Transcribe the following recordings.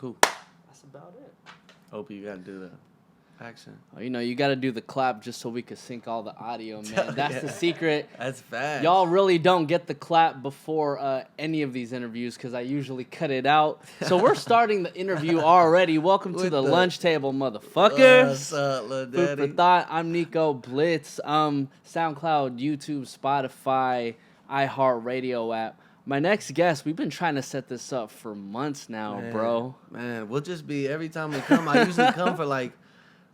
Cool. That's about it. Hope you got to do the action. Oh, you got to do the clap just so we could sync all the audio, man. That's the secret. That's fast. Y'all really don't get the clap before any of these interviews because I usually cut it out. So we're starting the interview already. Welcome to the lunch table, motherfuckers. What's up, little Food daddy? for thought. I'm Nico. Blitz. SoundCloud, YouTube, Spotify, iHeartRadio app. My next guest, we've been trying to set this up for months now, bro. Man, we'll just be, every time we come, I usually come for like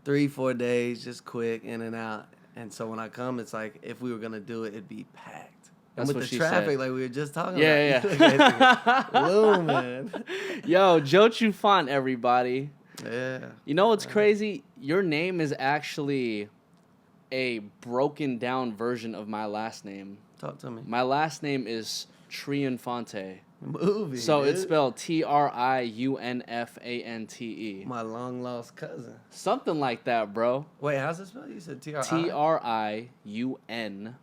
3-4 days, just quick, in and out. And so when I come, it's like, if we were going to do it, it'd be packed. That's and with what the she traffic, said. like we were just talking Yeah. about. Blue, man. Yo, Joe Trufant, everybody. Yeah. You know what's crazy? Your name is actually a broken down version of my last name. Talk to me. My last name is Triunfante. Movie. So dude. it's spelled Triunfante. My long lost cousin. Something like that, bro. Wait, how's it spelled? You said T-R-I? Triunfante.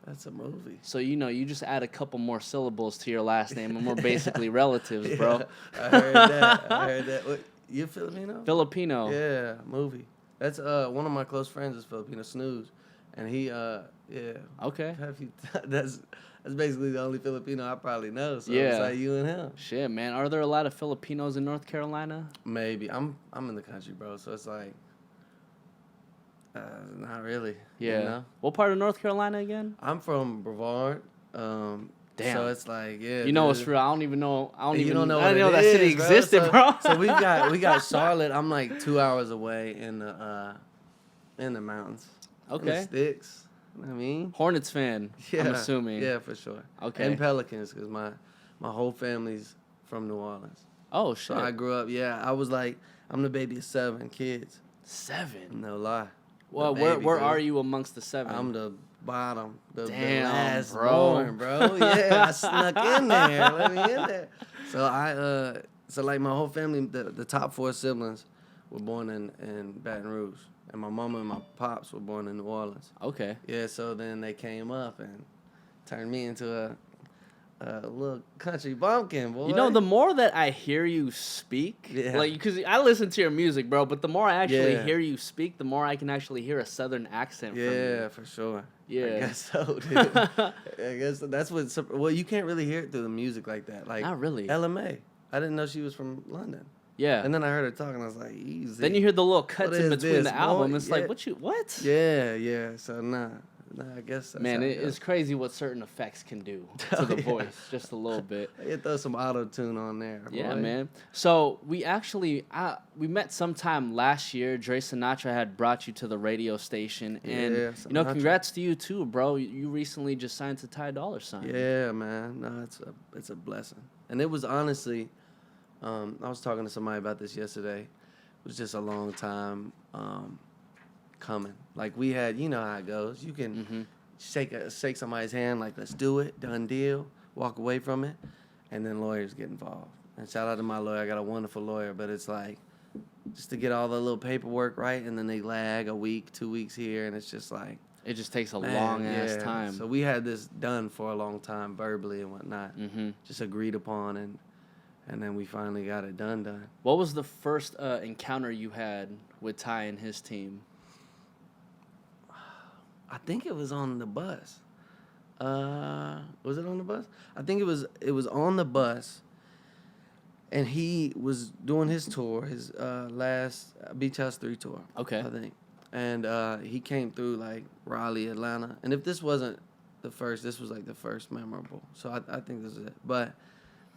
That's a movie. So, you just add a couple more syllables to your last name, and we're basically relatives, bro. I heard that. What, you Filipino? Filipino. Yeah, movie. That's one of my close friends is Filipino, Snooze, and he yeah. Okay. That's basically the only Filipino I probably know. So Yeah. it's like you and him. Shit, man. Are there a lot of Filipinos in North Carolina? Maybe I'm in the country, bro. So it's like not really. Yeah. You know? What part of North Carolina again? I'm from Brevard. Damn. So it's like, yeah. You know dude. what's real? I don't even know. I You don't know know what that it city is, bro. existed, bro. So we got Charlotte. I'm like 2 hours away in the mountains. Okay. In the sticks. You know what I mean? Hornets fan, Yeah. I'm assuming. Yeah, for sure. Okay. And Pelicans, because my whole family's from New Orleans. Oh, shit. So I grew up, I was like, I'm the baby of 7 kids. 7? No lie. Well, The baby, where dude. are you amongst the 7? I'm the bottom. The Damn, last bro. born, bro. Yeah, I snuck in there. Let me in there. So so like my whole family, the top 4 siblings were born in Baton Rouge. And my mama and my pops were born in New Orleans. Okay. Yeah, so then they came up and turned me into a little country bumpkin, boy. The more that I hear you speak, because I listen to your music, bro, but the more I actually hear you speak, the more I can actually hear a southern accent from you. Yeah, for sure. Yeah. I guess so, dude. I guess that's what. Well, you can't really hear it through the music like that. Like Not really. LMA. I didn't know she was from London. Yeah. And then I heard her talking. I was like, easy. Then you hear the little cuts What in is between this, the album. boy? It's Yeah. like, what? Yeah. So nah, I guess that's Man, how it goes. is crazy what certain effects can do to the voice, just a little bit. You throw some auto tune on there. Yeah, boy. man. So we actually we met sometime last year. Dre Sinatra had brought you to the radio station, and Yeah, congrats to you too, bro. You recently just signed to Ty Dolla Sign. Yeah, man. No, it's a blessing, and it was honestly, I was talking to somebody about this yesterday. It was just a long time coming. Like we had, you know how it goes. You can shake somebody's hand, like let's do it, done deal, walk away from it, and then lawyers get involved. And shout out to my lawyer. I got a wonderful lawyer, but it's like just to get all the little paperwork right, and then they lag a week, 2 weeks here, and it's just like It just takes a long ass time. So we had this done for a long time, verbally and whatnot, just agreed upon, and then we finally got it done. What was the first encounter you had with Ty and his team? I think it was on the bus. Was it on the bus? I think it was on the bus, and he was doing his tour, his last Beach House 3 tour. Okay. I think. And he came through like Raleigh, Atlanta. And if this wasn't the first, this was like the first memorable. So I think this is it. But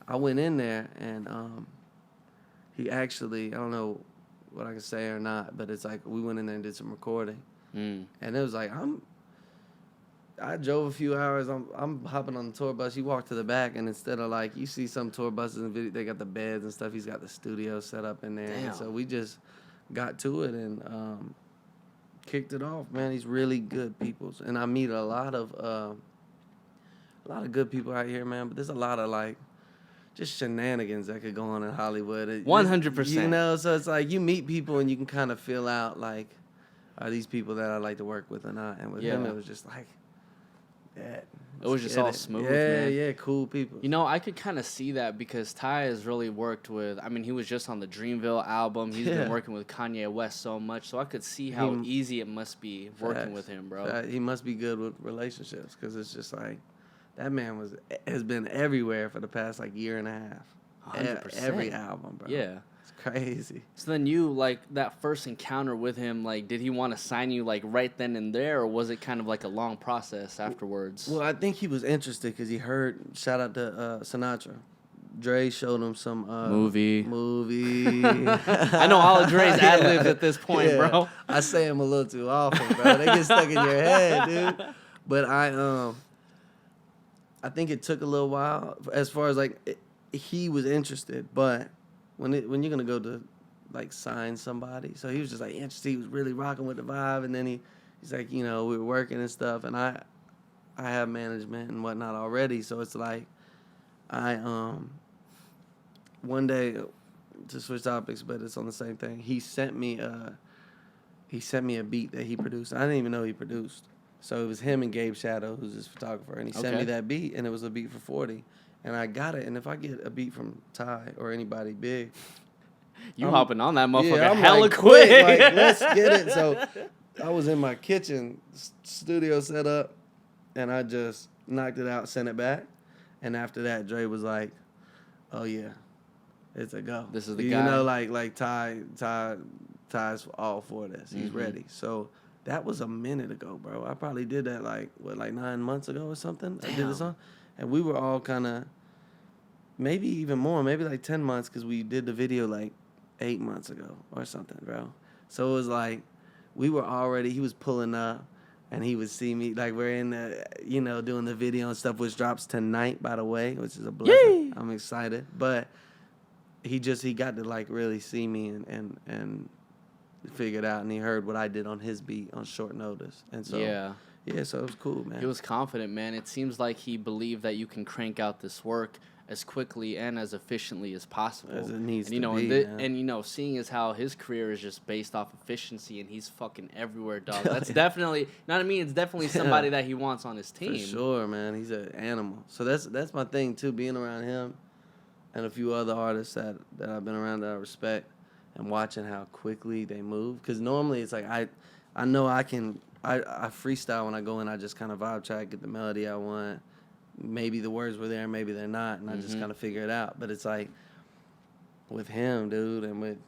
I went in there, and he actually, I don't know what I can say or not, but it's like we went in there and did some recording. And it was like, I drove a few hours. I'm hopping on the tour bus. You walk to the back, and instead of like, you see some tour buses and video, they got the beds and stuff. He's got the studio set up in there. Damn. And so we just got to it and kicked it off, man. He's really good people. And I meet a lot of good people out here, man. But there's a lot of like, just shenanigans that could go on in Hollywood. 100%. You know, so it's like you meet people and you can kind of feel out like, are these people that I like to work with or not? And with him, it was just like that. It was just all smooth, yeah, man. Yeah, cool people. You know, I could kind of see that because Ty has really worked with, I mean, he was just on the Dreamville album. He's been working with Kanye West so much, so I could see how easy it must be working with him, bro. He must be good with relationships because it's just like, that man has been everywhere for the past, like, year and a half. 100%. Every album, bro. Yeah. It's crazy. So then you, like, that first encounter with him, like, did he want to sign you, like, right then and there, or was it kind of like a long process afterwards? Well, I think he was interested because he heard, shout out to Sinatra. Dre showed him some movie. I know all of Dre's ad-libs at this point, bro. I say them a little too often, bro. They get stuck in your head, dude. But I think it took a little while as far as, like, he was interested, but when you're gonna go to, like, sign somebody, so he was just, like, interested. He was really rocking with the vibe, and then he's like, you know, we were working and stuff, and I have management and whatnot already, so it's like I one day, to switch topics, but it's on the same thing. He sent me a beat that he produced. I didn't even know he produced. So it was him and Gabe Shadow, who's his photographer, and he sent me that beat, and it was a beat for 40. And I got it, and if I get a beat from Ty or anybody big, I'm hopping on that motherfucker hella like, quick. Like, let's get it. So I was in my kitchen, studio set up, and I just knocked it out, sent it back. And after that, Dre was like, oh, yeah, it's a go. This is the guy. You know, like Ty's all for this. He's ready. So that was a minute ago, bro. I probably did that, like 9 months ago or something. Damn. I did the song. And we were all kind of, maybe even more, maybe like 10 months, because we did the video like 8 months ago or something, bro. So it was like, he was pulling up, and he would see me, like, we're in the, you know, doing the video and stuff, which drops tonight, by the way, which is a blessing. Yay! I'm excited. But he got to, like, really see me and figure it out, and he heard what I did on his beat on short notice. And so, yeah, so it was cool, man. He was confident, man. It seems like he believed that you can crank out this work as quickly and as efficiently as possible. As it needs to be, man. And, you know, seeing as how his career is just based off efficiency and he's fucking everywhere, dog. That's definitely, you know what I mean? It's definitely somebody that he wants on his team. For sure, man. He's an animal. So that's my thing, too, being around him and a few other artists that I've been around that I respect and watching how quickly they move. Because normally it's like I know I freestyle when I go in. I just kind of vibe track, get the melody I want. Maybe the words were there, maybe they're not, and I just kind of figure it out. But it's like with him, dude, and with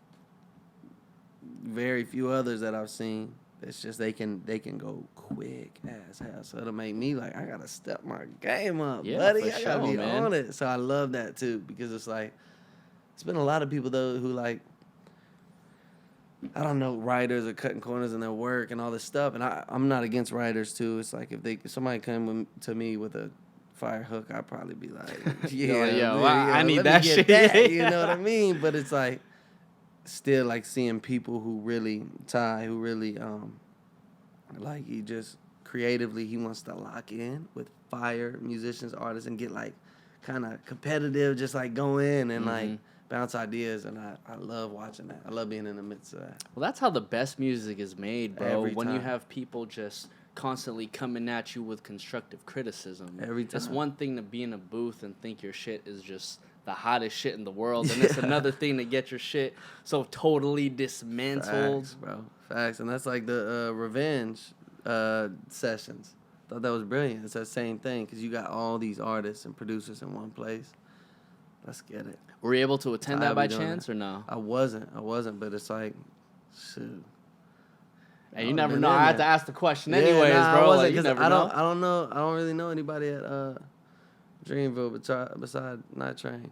very few others that I've seen, it's just they can go quick as hell. So it'll make me like, I gotta step my game up, buddy. I gotta be on it. So I love that too, because it's like, it's been a lot of people though who, like, I don't know, writers are cutting corners in their work and all this stuff. And I'm not against writers too. It's like if somebody come to me with a fire hook, I'd probably be like, I need that shit. You know what I mean? But it's like, still like seeing people who really, like, he just creatively, he wants to lock in with fire musicians, artists, and get like kind of competitive, just like go in and like bounce ideas. And I love watching that. I love being in the midst of that. Well, that's how the best music is made, bro. Every when time. You have people just constantly coming at you with constructive criticism. Every time. It's one thing to be in a booth and think your shit is just the hottest shit in the world, and it's another thing to get your shit so totally dismantled. Facts, bro. Facts. And that's like the Revenge sessions. Thought that was brilliant. It's that same thing, because you got all these artists and producers in one place. Let's get it. Were you able to attend that by chance or no? I wasn't, but it's like, shoot. Hey, you never know. I had to ask the question anyways, bro. Like, you never know. I don't know. I don't really know anybody at Dreamville beside Night Train.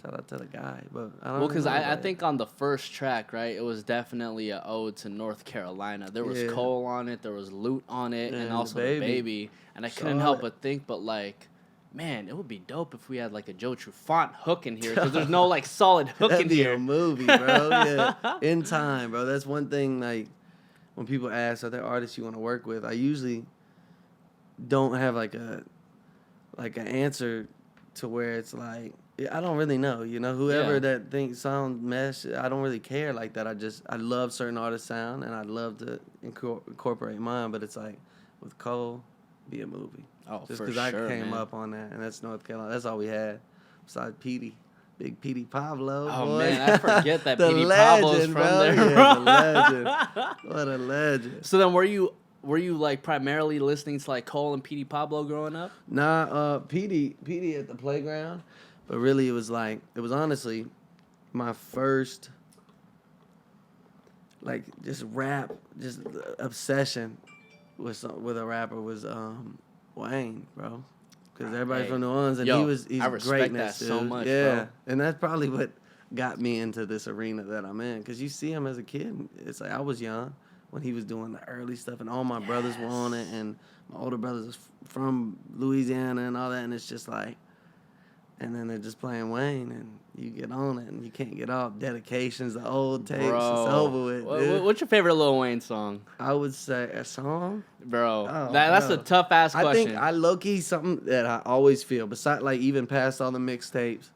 Shout out to the guy, but I don't. Well, because I think on the first track, right, it was definitely an ode to North Carolina. There was Cole on it, there was Loot on it, and also the baby. And I couldn't help but think, like, man, it would be dope if we had like a Joe Trufant hook in here, because there's no like solid hook in here. That'd be a movie, bro. Yeah, in time, bro. That's one thing. Like, when people ask, are there artists you want to work with, I usually don't have like an answer to where it's like, I don't really know, you know, whoever that thinks sound mesh, I don't really care like that. I love certain artists' sound, and I'd love to incorporate mine, but it's like with Cole, be a movie. Oh, just for because sure, I came man. up on that, and that's North Carolina. That's all we had. Besides Petey, big Petey Pablo. Oh boy. man, I forget that the Petey legend, Pablo's from bro. there. Yeah, the legend. What a legend. So then, were you like primarily listening to like Cole and Petey Pablo growing up? Nah, Petey at the playground, but really it was honestly my first like just rap, just obsession with a rapper was Wayne, bro. Because everybody's from New Orleans, and he's I respect greatness, that dude. so much, yeah, bro. And that's probably what got me into this arena that I'm in. Because you see him as a kid, it's like I was young when he was doing the early stuff, and all my brothers were on it, and my older brothers is from Louisiana and all that, and it's just like, and then they're just playing Wayne, and you get on it, and you can't get off. Dedications, the old tapes, Bro, it's over with, dude. What's your favorite Lil Wayne song? I would say a song. Bro, Oh, that's bro. a tough ass question. I think I low-key something that I always feel, besides like even past all the mixtapes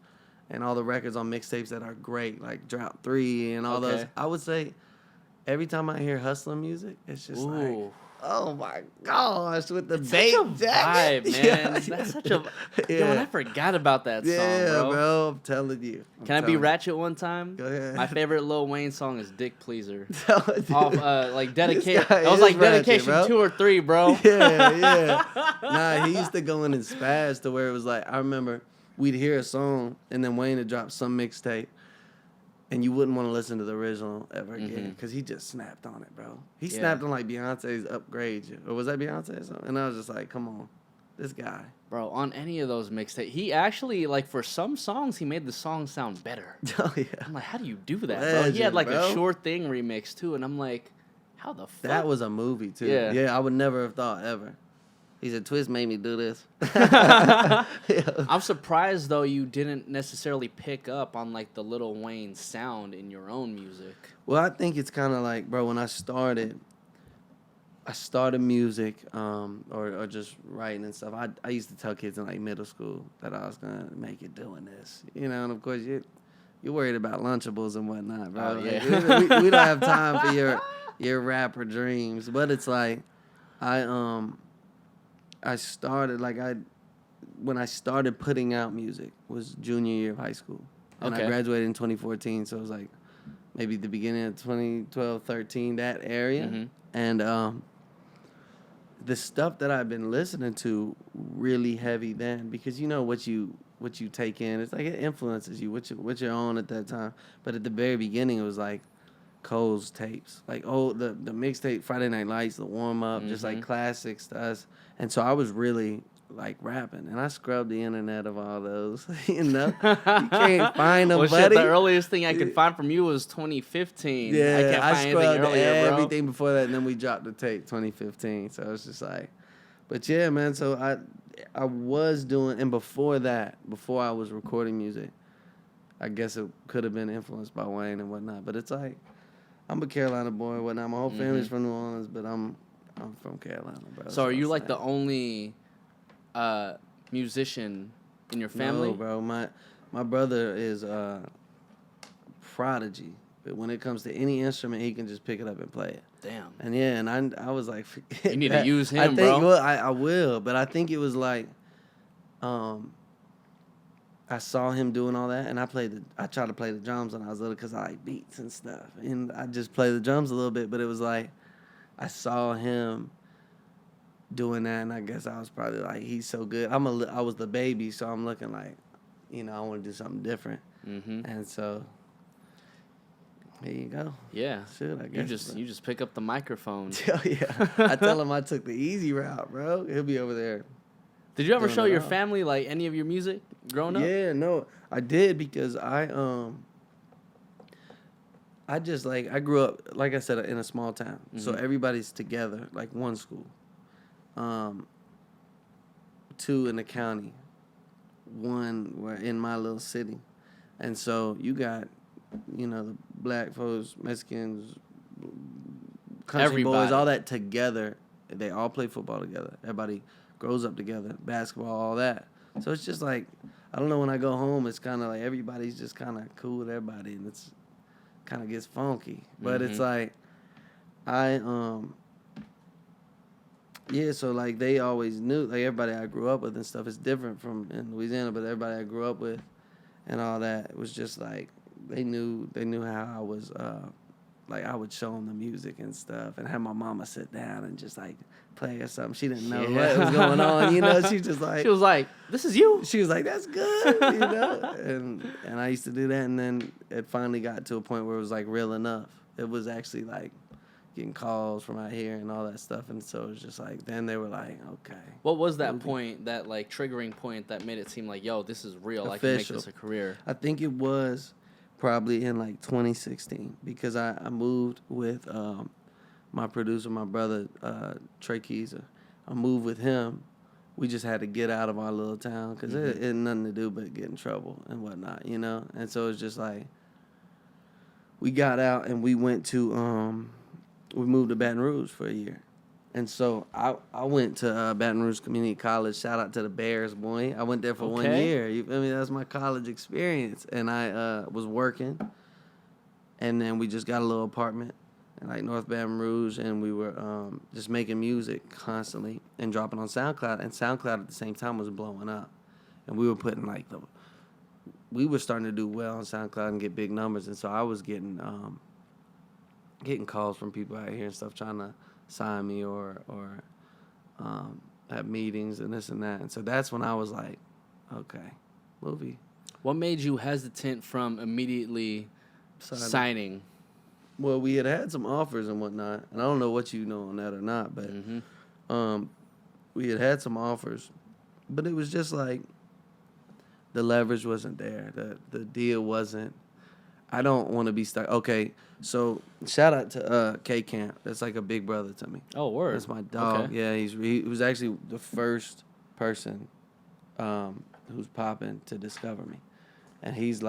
and all the records on mixtapes that are great, like Drought 3 and all those, I would say every time I hear hustling music, it's just like, oh my gosh, with the bass vibe, man. Yeah, that's such a Yo, and I forgot about that song, bro. I'm telling you. Can I be ratchet one time? Go ahead. My favorite Lil Wayne song is "Dick Pleaser." Dude, Off like dedication. It was like ratchet, dedication bro. 2 or 3, bro. Yeah. Nah, he used to go in and spaz to where it was like, I remember we'd hear a song and then Wayne would drop some mixtape and you wouldn't want to listen to the original ever again because he just snapped on it, bro. He snapped on like Beyonce's Upgrade. Or was that Beyonce or something? And I was just like, come on, this guy. Bro, on any of those mixtapes, he actually, like, for some songs, he made the song sound better. Oh, yeah. I'm like, how do you do that, Legend, bro? He had, like, bro. a Sure Thing remix, too, and I'm like, how the fuck? That was a movie, too. Yeah. Yeah, I would never have thought ever. He said, Twist made me do this. I'm surprised, though, you didn't necessarily pick up on, like, the Lil Wayne sound in your own music. Well, I think it's kind of like, bro, when I started music or just writing and stuff. I used to tell kids in like middle school that I was gonna make it doing this, you know. And of course you're worried about Lunchables and whatnot, bro. Oh, Like, yeah. we don't have time for your rapper dreams. But it's like I started when I started putting out music was junior year of high school, and I graduated in 2014. So it was like maybe the beginning of 2012, 13, that area, and the stuff that I've been listening to really heavy then, because you know what you take in, it's like it influences you, what you're on at that time. But at the very beginning, it was like Cole's tapes, like the mixtape, Friday Night Lights, the warm up, just like classics to us. And so I was really like rapping, and I scrubbed the internet of all those. You know, you can't find them, buddy. The earliest thing I could find from you was 2015. Yeah, I can't find anything earlier, bro. Everything before that, and then we dropped the tape 2015. So it's just like, but yeah, man. So I was doing, and before that, before I was recording music, I guess it could have been influenced by Wayne and whatnot. But it's like, I'm a Carolina boy and whatnot. My whole family's from New Orleans, but I'm from Carolina, bro. So are you like the only musician in your family? No, bro. My brother is a prodigy. But when it comes to any instrument, he can just pick it up and play it. Damn. And yeah, and I was like, you need to use him, I think, bro. Well, I will, but I think it was like, I saw him doing all that, and I tried to play the drums when I was little because I like beats and stuff, and I just play the drums a little bit. But it was like, I saw him doing that, and I guess I was probably like, he's so good. I was the baby, so I'm looking like, you know, I want to do something different, and so. Here you go. Yeah. Shit, I guess. You just pick up the microphone. Hell yeah. I tell him I took the easy route, bro. He'll be over there. Did you ever show your family like any of your music growing up? Yeah, no. I did because I just like I grew up, like I said, in a small town. So everybody's together, like one school. 2 in the county. 1 were in my little city. And so you got, you know, the black folks, Mexicans, country boys, all that together. They all play football together. Everybody grows up together, basketball, all that. So it's just like, I don't know, when I go home, it's kind of like everybody's just kind of cool with everybody, and it's kind of gets funky. But it's like, I Yeah, so like they always knew, like everybody I grew up with and stuff is different from in Louisiana, but everybody I grew up with and all that, it was just like they knew how I was like I would show them the music and stuff and have my mama sit down and just like play or something. She didn't know what was going on, you know. She just like, she was like, "This is you." She was like, "That's good," you know. And I used to do that, and then it finally got to a point where it was like real enough. It was actually like getting calls from out here and all that stuff, and so it was just like then they were like, "Okay." What was that point, that like triggering point that made it seem like, yo, this is real, I can make this a career? I think it was probably in like 2016 because I moved with my producer, my brother Trey Keyser. I moved with him. We just had to get out of our little town because it had nothing to do but get in trouble and whatnot, you know. And so it's just like we got out and we went to we moved to Baton Rouge for a year. And so I went to Baton Rouge Community College. Shout out to the Bears, boy. I went there for 1 year. You feel me? That was my college experience. And I was working. And then we just got a little apartment in like North Baton Rouge. And we were just making music constantly and dropping on SoundCloud. And SoundCloud at the same time was blowing up. And we were putting like we were starting to do well on SoundCloud and get big numbers. And so I was getting calls from people out here and stuff trying to sign me or have meetings and this and that. And so that's when I was like, okay, movie. What made you hesitant from immediately signing? Well, we had some offers and whatnot, and I don't know what you know on that or not, but we had some offers, but it was just like the leverage wasn't there. The deal wasn't. I don't want to be stuck. Okay, so shout out to K Camp. That's like a big brother to me. Oh, word. That's my dog. Okay. Yeah, he was actually the first person who's popping to discover me, and he's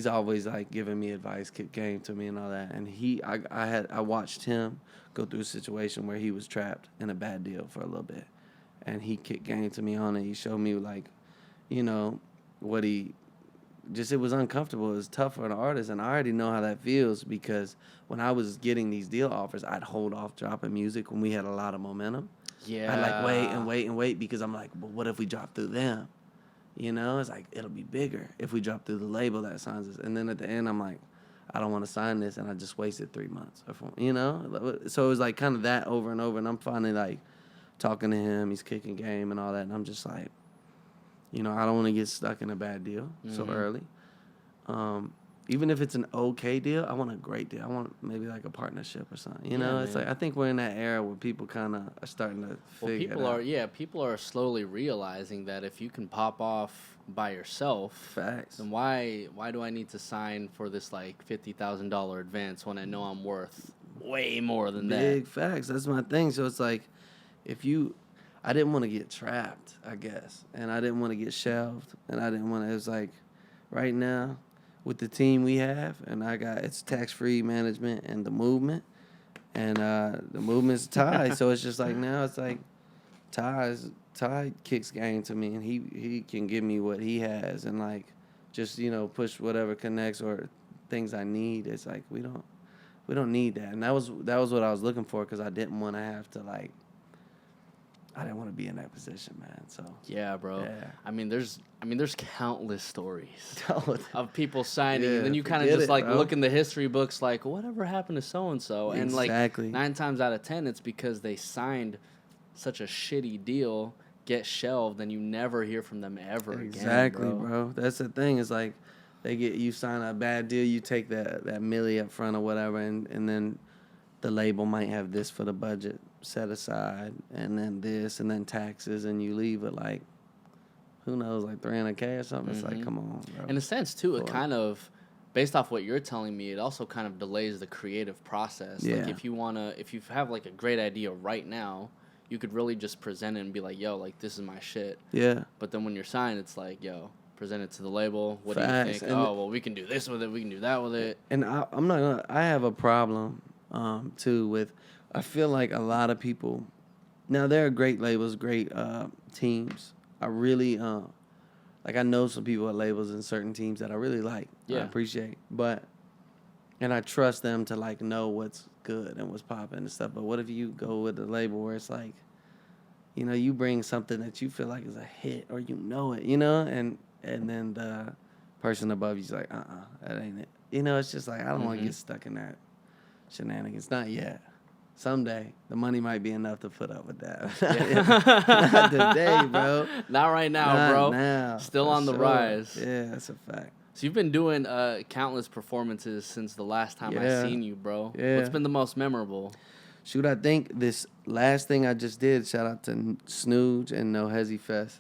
always like giving me advice, kick game to me and all that. And I watched him go through a situation where he was trapped in a bad deal for a little bit, and he kicked game to me on it. He showed me like, you know, what he. Just it was uncomfortable. It was tough for an artist, and I already know how that feels because when I was getting these deal offers, I'd hold off dropping music when we had a lot of momentum. Yeah. I'd like wait because I'm like, well, what if we drop through them? You know, it's like it'll be bigger if we drop through the label that signs us. And then at the end, I'm like, I don't want to sign this, and I just wasted 3 months or 4, you know. So it was like kind of that over and over, and I'm finally like talking to him. He's kicking game and all that, and I'm just like. You know, I don't want to get stuck in a bad deal so early. Even if it's an okay deal, I want a great deal. I want maybe like a partnership or something. You know, it's like I think we're in that era where people kind of are starting to figure it out. People are slowly realizing that if you can pop off by yourself, facts. Then why do I need to sign for this like $50,000 advance when I know I'm worth way more than that? Big facts. That's my thing. So it's like I didn't want to get trapped, I guess, and I didn't want to get shelved, and I didn't want to. It was like, right now, with the team we have, and it's tax-free management and the movement, and the movement's Ty, so it's just like now it's like Ty kicks game to me, and he can give me what he has, and like just push whatever connects or things I need. It's like we don't need that, and that was what I was looking for because I didn't want to have to like. I didn't want to be in that position, man. So yeah, bro. Yeah. I mean, there's countless stories of people signing, and then you kind of just bro. Look in the history books, like whatever happened to so and so, and exactly. like 9 times out of 10, it's because they signed such a shitty deal, get shelved, and you never hear from them ever again. Exactly, bro. That's the thing. Is like you sign a bad deal, you take that milli up front or whatever, and then the label might have this for the budget set aside, and then this, and then taxes, and you leave with like, who knows, like $300K or something. It's like, come on, bro. In a sense, too, it kind of, based off what you're telling me, it also kind of delays the creative process. Yeah. Like if you have like a great idea right now, you could really just present it and be like, yo, like this is my shit. Yeah. But then when you're signed, it's like, yo, present it to the label. What do you think? And well, we can do this with it. We can do that with it. And I'm not gonna. I have a problem. Too, with I feel like a lot of people now there are great labels, great teams. I really like I know some people at labels and certain teams that I really like. Yeah. I appreciate, but and I trust them to like know what's good and what's popping and stuff. But what if you go with a label where it's like, you know, you bring something that you feel like is a hit or you know it, you know, and then the person above you's like, that ain't it. You know, it's just like I don't want to get stuck in that shenanigans. Not yet. Someday the money might be enough to put up with that. Not today, bro. Not right now, Not bro. now. Still on the rise. Yeah, that's a fact. So you've been doing countless performances since the last time I seen you, bro. Yeah. What's been the most memorable? Shoot, I think this last thing I just did, shout out to Snooge and No Hezzy Fest.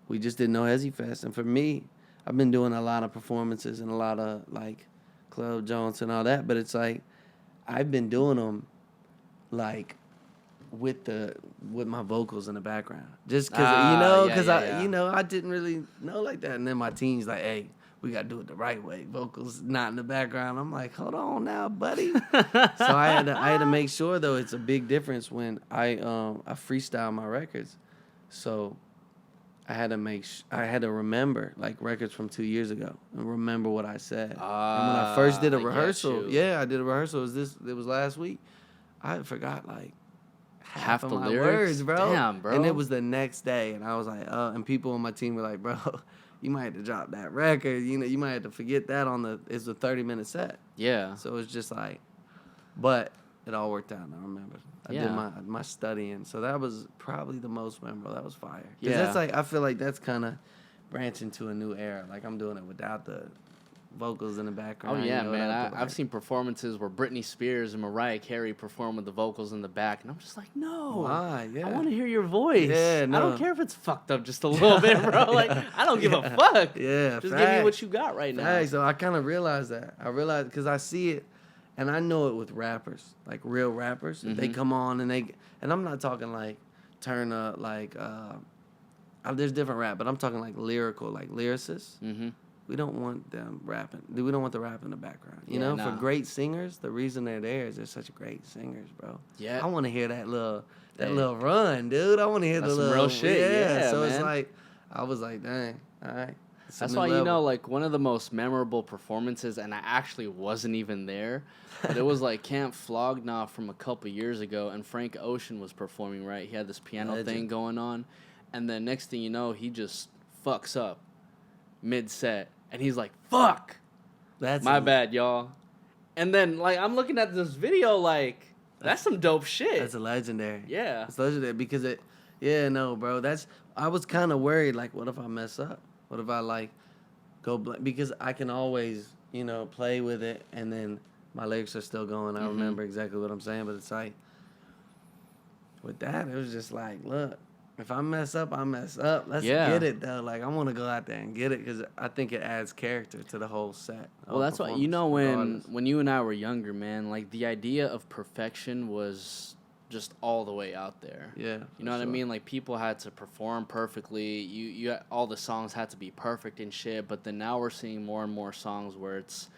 We just did No Hezzy Fest. And for me, I've been doing a lot of performances and a lot of, like, Club Jones and all that. But it's like, I've been doing them, like, with my vocals in the background. Just because, I didn't really know like that. And then my team's like, hey, we got to do it the right way. Vocals not in the background. I'm like, hold on now, buddy. So I had to make sure, though, it's a big difference when I freestyle my records. So I had to remember, like, records from 2 years ago and remember what I said. And when I first did a rehearsal, I did a rehearsal. It was last week. I forgot, like, half of the my lyrics? words, bro. Damn, bro. And it was the next day, and I was like, and people on my team were like, bro, you might have to drop that record. You know, you might have to forget that it's a 30-minute set. Yeah. So it's just like, but it all worked out, and I remember. I did my studying, so that was probably the most memorable. That was fire. Because that's like, I feel like that's kind of branching to a new era. Like, I'm doing it without the vocals in the background. Oh, yeah, you know, man. I've seen performances where Britney Spears and Mariah Carey perform with the vocals in the back, and I'm just like, no. Why? Yeah. I want to hear your voice. Yeah, no. I don't care if it's fucked up just a little bit, bro. Like, I don't give a fuck. Yeah, just give me what you got right now. So I kind of realized that. I realized because I see it, and I know it with rappers, like real rappers. They come on and I'm not talking like turn up, like there's different rap, but I'm talking like lyrical, like lyricists. Mm-hmm. We don't want them rapping. We don't want the rap in the background. You know, for great singers, the reason they're there is they're such great singers, bro. Yeah. I want to hear that little run, dude. I want to hear the little real shit. Yeah, so man. It's like, I was like, dang, all right. That's why, you know, like one of the most memorable performances, and I actually wasn't even there, but it was like Camp Flog Gnaw from a couple years ago, and Frank Ocean was performing, right? He had this piano thing going on, and then next thing you know, he just fucks up mid-set, and he's like, fuck! That's my bad, y'all. And then, like, I'm looking at this video, like, that's some dope shit. That's a legendary. Yeah. It's legendary because bro, I was kind of worried, like, what if I mess up? What if I, like, go because I can always, you know, play with it, and then my lyrics are still going. I remember exactly what I'm saying, but it's like, with that, it was just like, look, if I mess up, I mess up. Let's get it, though. Like, I want to go out there and get it because I think it adds character to the whole set. Well, that's why, you know, when you and I were younger, man, like, the idea of perfection was just all the way out there. Yeah. You know what I mean? Like, people had to perform perfectly. You all the songs had to be perfect and shit, but then now we're seeing more and more songs where it's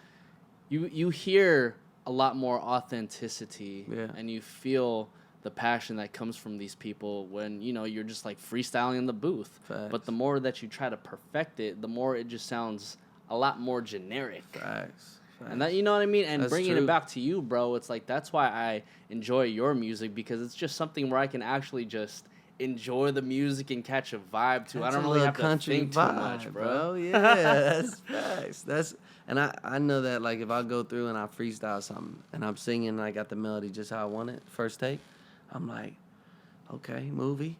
you hear a lot more authenticity and you feel the passion that comes from these people when, you know, you're just like freestyling in the booth. Facts. But the more that you try to perfect it, the more it just sounds a lot more generic. Facts. And that, you know what I mean? And that's bringing it back to you, bro, it's like, that's why I enjoy your music, because it's just something where I can actually just enjoy the music and catch a vibe to. I don't really have to think too much, bro. Yeah, that's facts. And I know that, like, if I go through and I freestyle something and I'm singing and I got the melody just how I want it, first take, I'm like, okay, movie.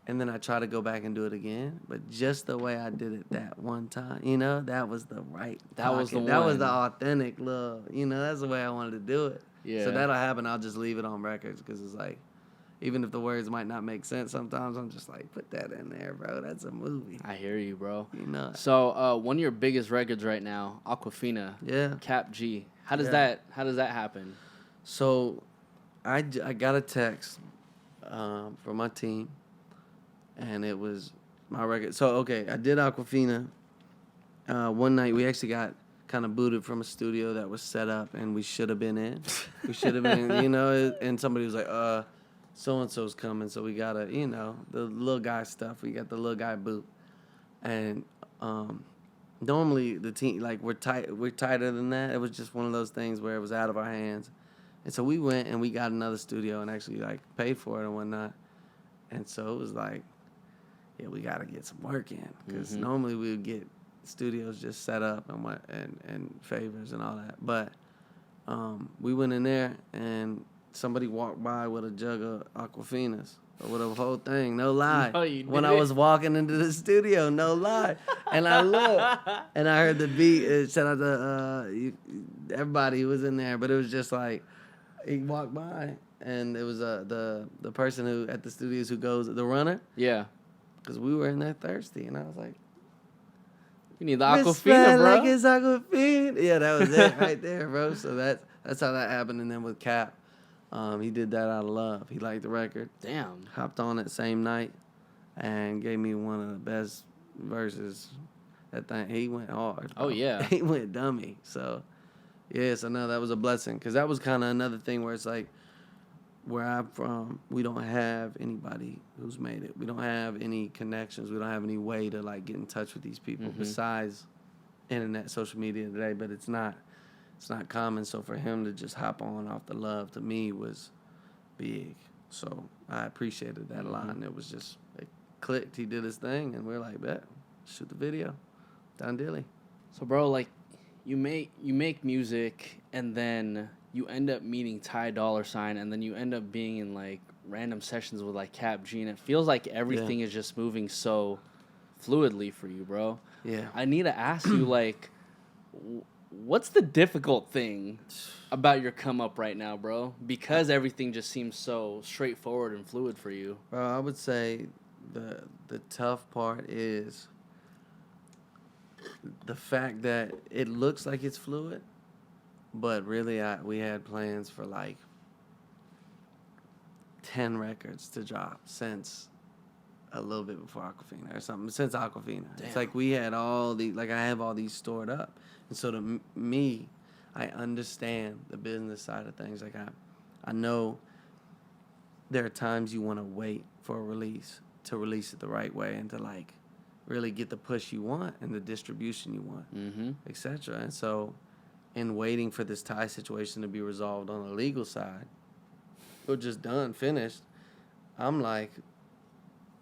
And then I try to go back and do it again, but just the way I did it that one time, you know, that was the right. That was the one. That was the authentic love, you know. That's the way I wanted to do it. Yeah. So that'll happen. I'll just leave it on records because it's like, even if the words might not make sense, sometimes I'm just like, put that in there, bro. That's a movie. I hear you, bro. You know. So one of your biggest records right now, Aquafina. Yeah. Kap G. How does that happen? So, I got a text from my team. And it was my record. So, okay, I did Aquafina. One night, we actually got kind of booted from a studio that was set up, and we should have been in. We should have been, you know, and somebody was like, so-and-so's coming, so we got to, you know, the little guy stuff. We got the little guy boot. And normally the team, like, we're tighter than that. It was just one of those things where it was out of our hands. And so we went and we got another studio and actually, like, paid for it and whatnot. And so it was like, yeah, we got to get some work in. Because normally we would get studios just set up and favors and all that. But we went in there and somebody walked by with a jug of Aquafinas. Or with a whole thing, no lie. No, you when I didn't. was walking into the studio, no lie. And I looked, and I heard the beat. Shout out to everybody who was in there. But it was just like, he walked by, and it was the person who at the studios who goes, the runner. Yeah. Because we were in there thirsty, and I was like, you need the Aquafina, bro. Like it's Aquafina. Yeah, that was it right there, bro. So that's how that happened. And then with Kap, he did that out of love. He liked the record. Damn. Hopped on it same night and gave me one of the best verses. That thing, he went hard. Bro. Oh, yeah. He went dummy. So, yeah, so no, that was a blessing. Because that was kind of another thing where it's like, where I'm from, we don't have anybody who's made it. We don't have any connections. We don't have any way to, like, get in touch with these people besides internet, social media today. But it's not common. So for him to just hop on off the love, to me, was big. So I appreciated that a lot. And it was just, it clicked. He did his thing. And we're like, bet, shoot the video. Done dilly. So, bro, like, you make music, and then you end up meeting Ty Dolla Sign, and then you end up being in, like, random sessions with, like, Kap G, and it feels like everything is just moving so fluidly for you, bro. Yeah. I need to ask you, like, what's the difficult thing about your come up right now, bro? Because everything just seems so straightforward and fluid for you. Bro, I would say the tough part is the fact that it looks like it's fluid, but really we had plans for like 10 records to drop since a little bit before Aquafina or something, since Aquafina. Damn. It's like we had all these, like I have all these stored up. And so to me, I understand the business side of things. Like I know there are times you want to wait for a release to release it the right way and to like really get the push you want and the distribution you want, etc. And so in waiting for this Ty situation to be resolved on the legal side, or just done, finished, I'm like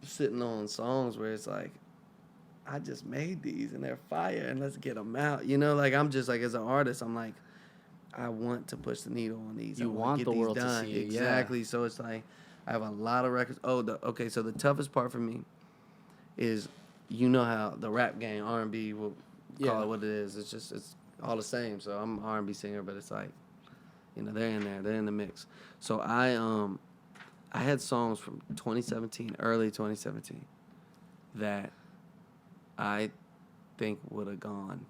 sitting on songs where it's like, I just made these and they're fire and let's get them out. You know, like I'm just like, as an artist, I'm like, I want to push the needle on these. You want get the these world done. to see it. Exactly. Yeah. So it's like, I have a lot of records. So the toughest part for me is, you know how the rap game, R&B, will call it what it is. It's all the same. So I'm an R&B singer, but it's like, you know, they're in there. They're in the mix. So I had songs from 2017, early 2017, that I think would have gone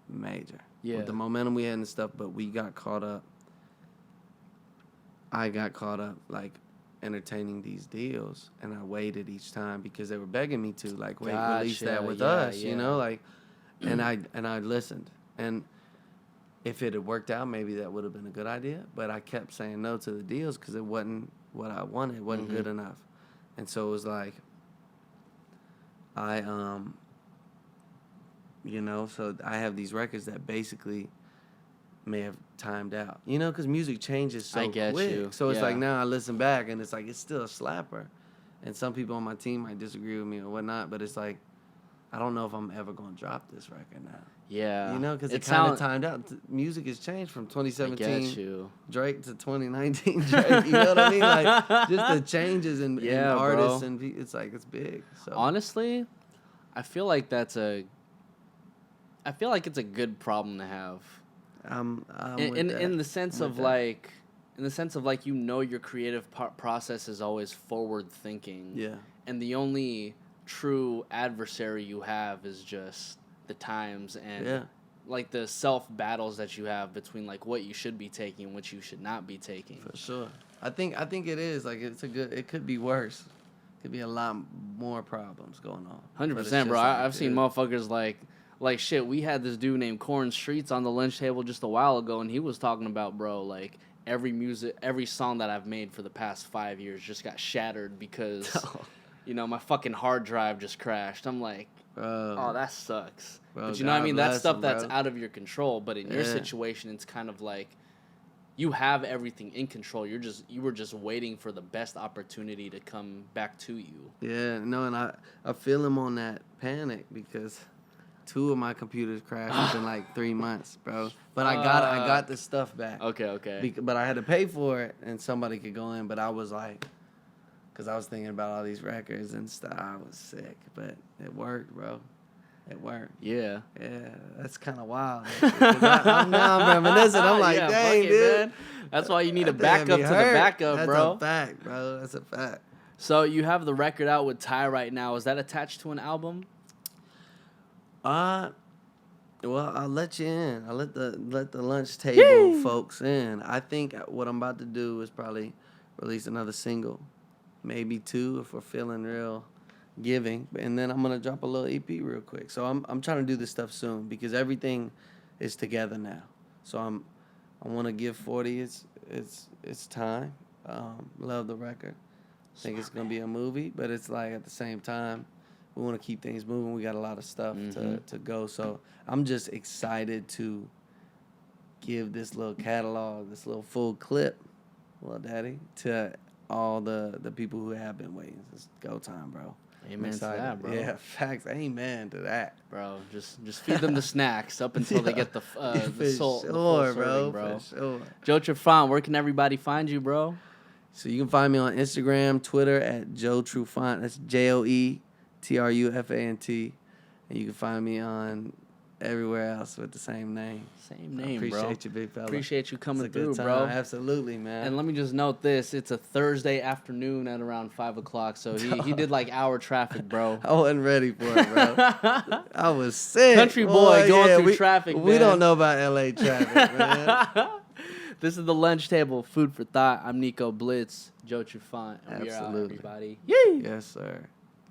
major. Yeah. With the momentum we had and stuff, but we got caught up. I got caught up, like, entertaining these deals, and I waited each time because they were begging me to, like, wait, release that with us, you know, like, and I listened. And if it had worked out, maybe that would have been a good idea, but I kept saying no to the deals because it wasn't what I wanted. It wasn't good enough. And so it was like, you know, so I have these records that basically may have timed out, you know, because music changes so quick. So it's like now I listen back and it's like it's still a slapper, and some people on my team might disagree with me or whatnot, but it's like I don't know if I'm ever gonna drop this record now. Yeah, you know, because it kind of timed out. Music has changed from 2017 Drake to 2019 Drake. You know what I mean? Like just the changes in artists, bro. And it's like it's big. So honestly, I feel like it's a good problem to have. In the sense of like, you know, your creative process is always forward thinking. Yeah. And the only true adversary you have is just the times and like the self battles that you have between like what you should be taking and what you should not be taking. For sure. I think it is like it could be worse. Could be a lot more problems going on. 100%, bro. I've seen motherfuckers like shit, we had this dude named Corn Streets on the lunch table just a while ago, and he was talking about, bro, like, every song that I've made for the past 5 years just got shattered because, you know, my fucking hard drive just crashed. I'm like, Bro. Oh, that sucks. Bro, but you know what I mean? That's stuff that's bro. out of your control. But in your situation, it's kind of like you have everything in control. You were just waiting for the best opportunity to come back to you. Yeah, no, and I feel him on that panic because 2 of my computers crashed within like 3 months, bro. But I got the stuff back. Okay. But I had to pay for it, and somebody could go in. But I was like, because I was thinking about all these records and stuff. I was sick, but it worked, bro. It worked. Yeah. Yeah, that's kind of wild. I'm reminiscing. I'm like, dang, dude. Man. That's why you need a backup to the backup, bro. That's a fact, bro. That's a fact. So you have the record out with Ty right now. Is that attached to an album? Well, I'll let you in. I'll let the lunch table folks in. I think what I'm about to do is probably release another single, maybe 2 if we're feeling real giving, and then I'm gonna drop a little EP real quick. So I'm trying to do this stuff soon because everything is together now. So I want to give 40 it's time. Love the record. Think it's gonna be a movie, but it's like at the same time we want to keep things moving. We got a lot of stuff to go. So I'm just excited to give this little catalog, this little full clip, well, Daddy, to all the people who have been waiting. It's go time, bro. Amen to that, bro. Yeah, facts. Amen to that, bro. Just feed them the snacks up until they get the soul. Sure, bro. For sure. Joe Trufant, where can everybody find you, bro? So you can find me on Instagram, Twitter at Joe Trufant. That's JoeTrufant, and you can find me on everywhere else with the same name. Same name, bro. Appreciate you, big fella. Appreciate you coming it's a through, good time. bro. Absolutely, man. And let me just note this: it's a Thursday afternoon at around 5 o'clock. So he did like hour traffic, bro. I wasn't ready for it, bro. I was sick. Country boy going through traffic. We don't know about LA traffic, man. This is the lunch table, food for thought. I'm Nico Blitz, Joe Trufant. Absolutely, we are out, everybody. Yay! Yes, sir.